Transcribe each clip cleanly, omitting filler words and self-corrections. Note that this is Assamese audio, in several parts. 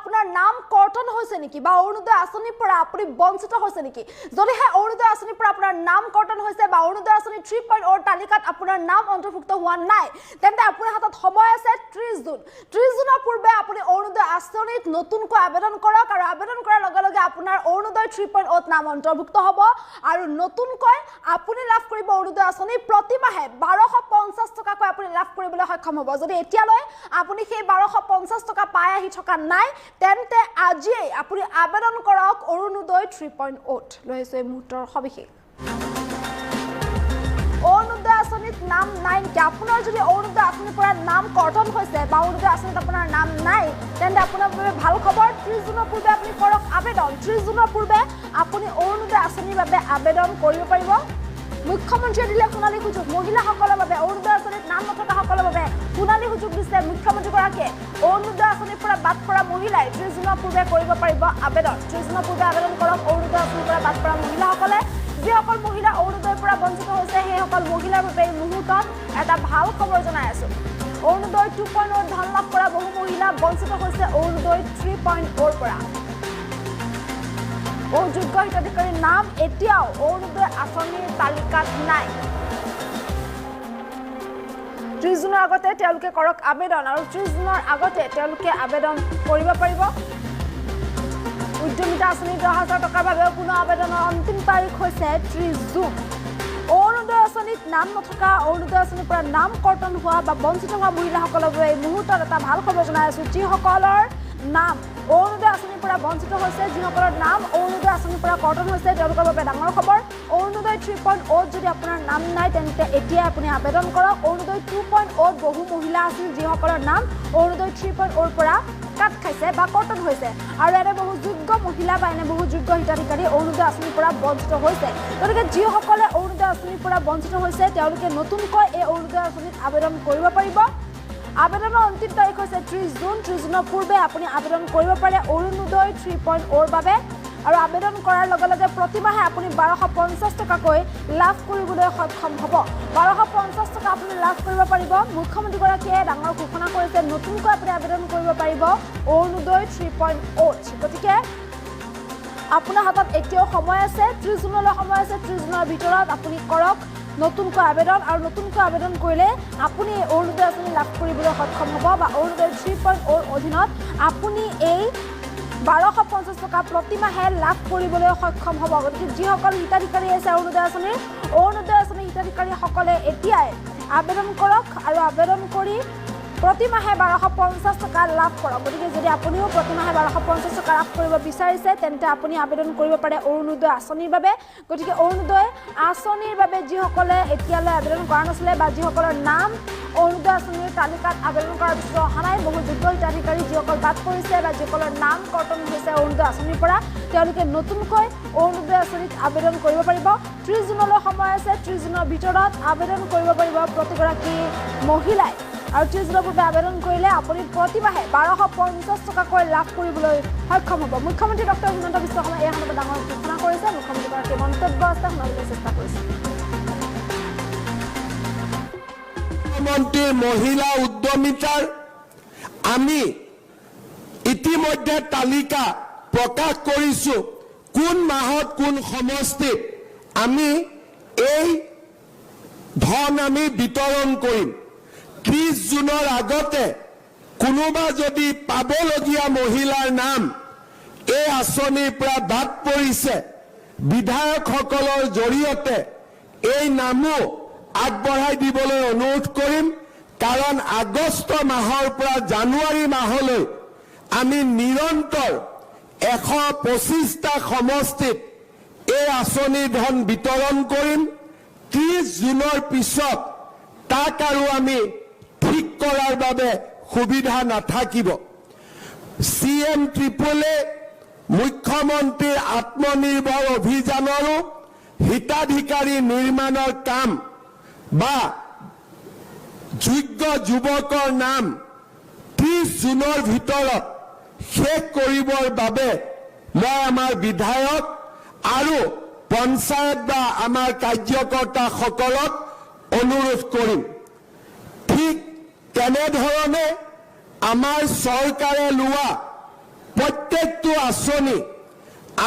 আপোনাৰ নাম কৰ্তন হৈছে নেকি বা অৰুণোদয় আঁচনিৰ পৰা আপুনি বঞ্চিত হৈছে নেকি যদিহে অৰুণোদয় আঁচনিৰ পৰা আপোনাৰ নাম কৰ্তন হৈছে বা অৰুণোদয় আঁচনি 3.0 তালিকাত আপোনাৰ নাম অন্তৰ্ভুক্ত হোৱা নাই তেন্তে আপোনাৰ হাতত সময় আছে 30 জুন 30 জুনৰ পূৰ্বে আপুনি অৰুণোদয় আঁচনিত নতুনকৈ আবেদন কৰক আৰু আবেদন কৰাৰ লগে লগে আপোনাৰ অৰুণোদয় 3.0 ত নাম অন্তৰ্ভুক্ত হ'ব আৰু নতুনকৈ আপুনি লাভ কৰিব অৰুণোদয় আঁচনি প্ৰতিমাহে 1250 টকাকৈ আপুনি লাভ কৰিবলৈ সক্ষম হ'ব যদি এতিয়ালৈ আপুনি সেই 1250 টকা পাই আহি থকা নাই তেন্তে আজিয়ে আপুনি আবেদন কৰক অৰুণোদয় 3.0 লৈ আছে মুহূৰ্তৰ সবিশেষ অৰুণোদয় আঁচনিত নাম নাই নেকি আপোনাৰ যদি অৰুণোদয় আঁচনিৰ পৰা নাম কৰ্তন হৈছে বা অৰুণোদয় আঁচনিত আপোনাৰ নাম নাই তেন্তে আপোনাৰ বাবে ভাল খবৰ 30 জুনৰ পূৰ্বে আপুনি কৰক আবেদন 30 জুনৰ পূৰ্বে আপুনি অৰুণোদয় আঁচনিৰ বাবে আবেদন কৰিব পাৰিব মুখ্যমন্ত্ৰীয়ে দিলে সোণালী সুযোগ মহিলাসকলৰ বাবে অৰুণোদয় আঁচনিত নাম নথকাসকলৰ বাবে সোণালী সুযোগ দিছে মুখ্যমন্ত্ৰীগৰাকীয়ে অৰুণোদয় আঁচনিৰ পৰা বাদ পৰা মহিলাই 30 জুনৰ পূৰ্বে কৰিব পাৰিব আবেদন 30 জুনৰ পূৰ্বে আবেদন কৰক অৰুণোদয় আঁচনিৰ পৰা বাদ পৰা মহিলাসকলে যিসকল মহিলা অৰুণোদয়ৰ পৰা বঞ্চিত হৈছে সেইসকল মহিলাৰ বাবে এই মুহূৰ্তত এটা ভাল খবৰ জনাই আছো অৰুণোদয় 2.0 ধন লাভ কৰা বহু মহিলা বঞ্চিত হৈছে অৰুণোদয় 3.0 পৰা যোগ্য হিতাধিকাৰীৰ নাম এতিয়াও অৰুণোদয় আঁচনিৰ তালিকাত নাই 30 জুনৰ আগতে তেওঁলোকে কৰক আবেদন আৰু 30 জুনৰ আগতে তেওঁলোকে আবেদন কৰিব পাৰিব উদ্যমিতা আঁচনি 10,000 টকাৰ বাবে পুনৰ আবেদনৰ অন্তিম তাৰিখ হৈছে 30 জুন অৰুণোদয় আঁচনিত নাম নথকা অৰুণোদয় আঁচনিৰ পৰা নাম কৰ্তন হোৱা বা বঞ্চিত হোৱা মহিলাসকলৰ বাবে এই মুহূৰ্তত এটা ভাল খবৰ জনাই আছো যিসকলৰ নাম অৰুণোদয় আঁচনিৰ পৰা বঞ্চিত হৈছে যিসকলৰ নাম অৰুণোদয় আঁচনিৰ পৰা কৰ্তন হৈছে তেওঁলোকৰ বাবে ডাঙৰ খবৰ অৰুণোদয় 3.0 যদি আপোনাৰ নাম নাই তেন্তে এতিয়া আপুনি আবেদন কৰক অৰুণোদয় 2.0 বহু মহিলা আছিল যিসকলৰ নাম অৰুণোদয় 3.0 পৰা কাট খাইছে বা কৰ্তন হৈছে আৰু এনে বহু যোগ্য মহিলা বা এনে বহু যোগ্য হিতাধিকাৰী অৰুণোদয় আঁচনিৰ পৰা বঞ্চিত হৈছে গতিকে যিসকলে অৰুণোদয় আঁচনিৰ পৰা বঞ্চিত হৈছে তেওঁলোকে নতুনকৈ এই অৰুণোদয় আঁচনিত আবেদন কৰিব পাৰিব আবেদনৰ অন্তিম তাৰিখ হৈছে 30 জুন 30 জুনৰ পূৰ্বে আপুনি আবেদন কৰিব পাৰে অৰুণোদয় 3.0 বাবে আৰু আবেদন কৰাৰ লগে লগে প্ৰতিমাহে আপুনি 1250 টকাকৈ লাভ কৰিবলৈ সক্ষম হ'ব 1250 টকা আপুনি লাভ কৰিব পাৰিব মুখ্যমন্ত্ৰীগৰাকীয়ে ডাঙৰ ঘোষণা কৰিছে নতুনকৈ আপুনি আবেদন কৰিব পাৰিব অৰুণোদয় 3.0 গতিকে আপোনাৰ হাতত এতিয়াও সময় আছে 30 জুনলৈ সময় আছে 30 জুনৰ ভিতৰত আপুনি কৰক নতুনকৈ আবেদন আৰু নতুনকৈ আবেদন কৰিলে আপুনি অৰুণোদয় আঁচনি লাভ কৰিবলৈ সক্ষম হ'ব বা অৰুণোদয় 3.0 অধীনত আপুনি এই 1250 টকা প্ৰতিমাহে লাভ কৰিবলৈ সক্ষম হ'ব গতিকে যিসকল হিতাধিকাৰী আছে অৰুণোদয় আঁচনিৰ হিতাধিকাৰীসকলে এতিয়াই আবেদন কৰক আৰু আবেদন কৰি প্ৰতিমাহে 1250 টকা লাভ কৰক গতিকে যদি আপুনিও প্ৰতিমাহে 1250 টকা লাভ কৰিব বিচাৰিছে তেন্তে আপুনি আবেদন কৰিব পাৰে অৰুণোদয় আঁচনিৰ বাবে গতিকে অৰুণোদয় আঁচনিৰ বাবে যিসকলে এতিয়ালৈ আবেদন কৰা নাছিলে বা যিসকলৰ নাম অৰুণোদয় আঁচনিৰ তালিকাত আবেদন কৰাৰ পিছত অহা নাই বহু যোগ্য হিতাধিকাৰী যিসকল বাদ পৰিছে বা যিসকলৰ নাম কৰ্তন হৈছে অৰুণোদয় আঁচনিৰ পৰা তেওঁলোকে নতুনকৈ অৰুণোদয় আঁচনিত আবেদন কৰিব পাৰিব 30 জুনলৈ সময় আছে 30 জুনৰ ভিতৰত আবেদন কৰিব পাৰিব প্ৰতিগৰাকী মহিলাই আৰু 30 জুনৰ পূৰ্বে আবেদন কৰিলে আপুনি প্ৰতিমাহে 1250 টকাকৈ লাভ কৰিবলৈ সক্ষম হ'ব মুখ্যমন্ত্ৰী ডক্টৰ হিমন্ত বিশ্ব শৰ্মাই এই সন্দৰ্ভত ডাঙৰ ঘোষণা কৰিছে মুখ্যমন্ত্ৰীগৰাকীৰ মন্তব্য আছে শুনাবলৈ চেষ্টা কৰিছে মন্ত্ৰী মহিলা উদ্যমিতাৰ আমি ইতিমধ্যে তালিকা প্ৰকাশ কৰিছো কোন মাহত কোন সমষ্টিত আমি এই ধন আমি বিতৰণ কৰিম 30 জুনৰ আগতে কোনোবা যদি পাবলগীয়া মহিলাৰ নাম এই আঁচনিৰ পৰা বাদ পৰিছে বিধায়কসকলৰ জৰিয়তে এই নামো আগবঢ়াই দিবলৈ অনুৰোধ কৰিম কাৰণ আগষ্ট মাহৰ পৰা জানুৱাৰী মাহলৈ আমি নিৰন্তৰ 125টা সমষ্টিত এই আঁচনিৰ ধন বিতৰণ কৰিম 30 জুনৰ পিছত তাক আৰু আমি ঠিক কৰাৰ বাবে সুবিধা নাথাকিব CM ট্ৰিপলে মুখ্যমন্ত্ৰীৰ আত্মনিৰ্ভৰ অভিযানৰো হিতাধিকাৰী নিৰ্মাণৰ কাম বা যোগ্য যুৱকৰ নাম 30 জুনৰ ভিতৰত শেষ কৰিবৰ বাবে মই আমাৰ বিধায়ক আৰু পঞ্চায়ত বা আমাৰ কাৰ্যকৰ্তাসকলক অনুৰোধ কৰিম ঠিক তেনেধৰণে আমাৰ চৰকাৰে লোৱা প্ৰত্যেকটো আঁচনি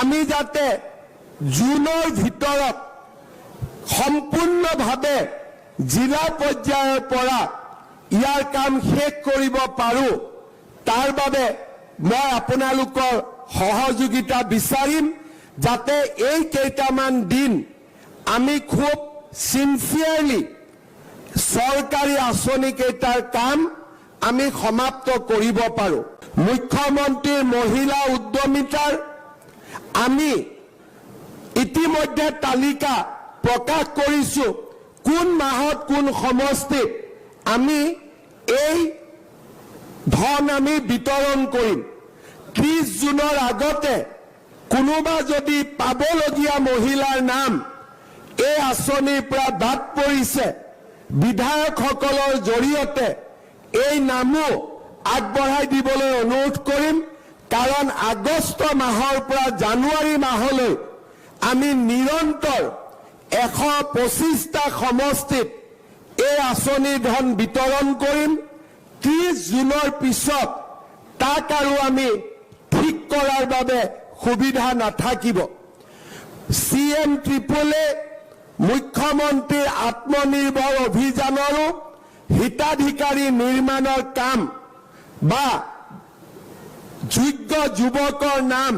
আমি যাতে জুনৰ ভিতৰত সম্পূৰ্ণভাৱে জিলা পৰ্যায়ৰ পৰা ইয়াৰ কাম শেষ কৰিব পাৰোঁ, তাৰ বাবে মই আপোনালোকৰ সহযোগিতা বিচাৰিম, যাতে এই কেইটামান দিন আমি খুব চিনচিয়াৰলি চৰকাৰী আঁচনিকেইটাৰ কাম আমি সমাপ্ত কৰিব পাৰোঁ। মুখ্যমন্ত্ৰীৰ মহিলা উদ্যমিতাৰ আমি ইতিমধ্যে তালিকা প্ৰকাশ কৰিছোঁ, কোন মাহত কোন সমষ্টিত আমি এই ধন আমি বিতৰণ কৰিম। 30 জুনৰ আগতে কোনোবা যদি পাবলগীয়া মহিলাৰ নাম এই আঁচনিৰ পৰা বাদ পৰিছে, বিধায়কসকলৰ জৰিয়তে এই নামো আগবঢ়াই দিবলৈ অনুৰোধ কৰিম, কাৰণ আগষ্ট মাহৰ পৰা জানুৱাৰী মাহলৈ আমি নিৰন্তৰ 125টা সমষ্টিত এই আঁচনিৰ ধন বিতৰণ কৰিম। 30 জুনৰ পিছত তাক আৰু আমি ঠিক কৰাৰ বাবে সুবিধা নাথাকিব। CM ট্ৰিপলে মুখ্যমন্ত্ৰীৰ আত্মনিৰ্ভৰ অভিযানৰো হিতাধিকাৰী নিৰ্মাণৰ কাম বা যোগ্য যুৱকৰ নাম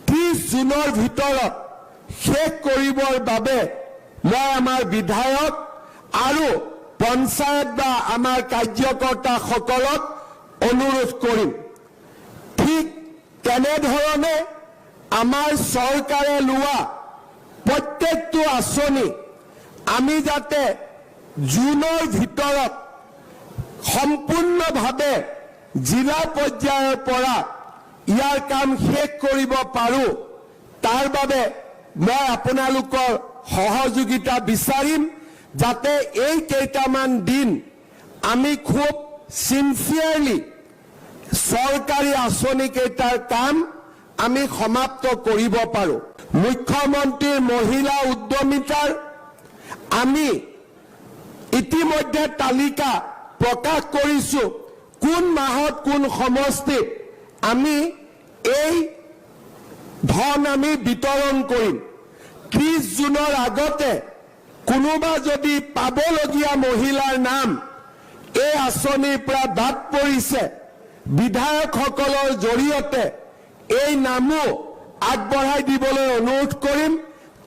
30 জুনৰ ভিতৰত শেষ কৰিবৰ বাবে মই আমাৰ বিধায়ক আৰু পঞ্চায়ত বা আমাৰ কাৰ্যকৰ্তাসকলক অনুৰোধ কৰিম। ঠিক তেনেধৰণে আমাৰ চৰকাৰে লোৱা প্ৰত্যেকটো আঁচনি আমি যাতে জুনৰ ভিতৰত সম্পূৰ্ণভাৱে জিলা পৰ্যায়ৰ পৰা ইয়াৰ কাম শেষ কৰিব পাৰোঁ, তাৰ বাবে মই আপোনালোকৰ সহযোগিতা বিচাৰিম, যাতে এই কেইটামান দিন আমি খুব চিনচিয়াৰলি চৰকাৰী আঁচনিকেইটাৰ কাম আমি সমাপ্ত কৰিব পাৰোঁ। মুখ্যমন্ত্ৰীৰ মহিলা উদ্যমিতাৰ আমি ইতিমধ্যে তালিকা প্ৰকাশ কৰিছোঁ, কোন মাহত কোন সমষ্টিত আমি এই ধন আমি বিতৰণ কৰিম। 30 জুনৰ আগতে কোনোবা যদি পাবলগীয়া মহিলাৰ নাম এই আঁচনিৰ পৰা বাদ পৰিছে, বিধায়কসকলৰ জৰিয়তে এই নামো আগবঢ়াই দিবলৈ অনুৰোধ কৰিম।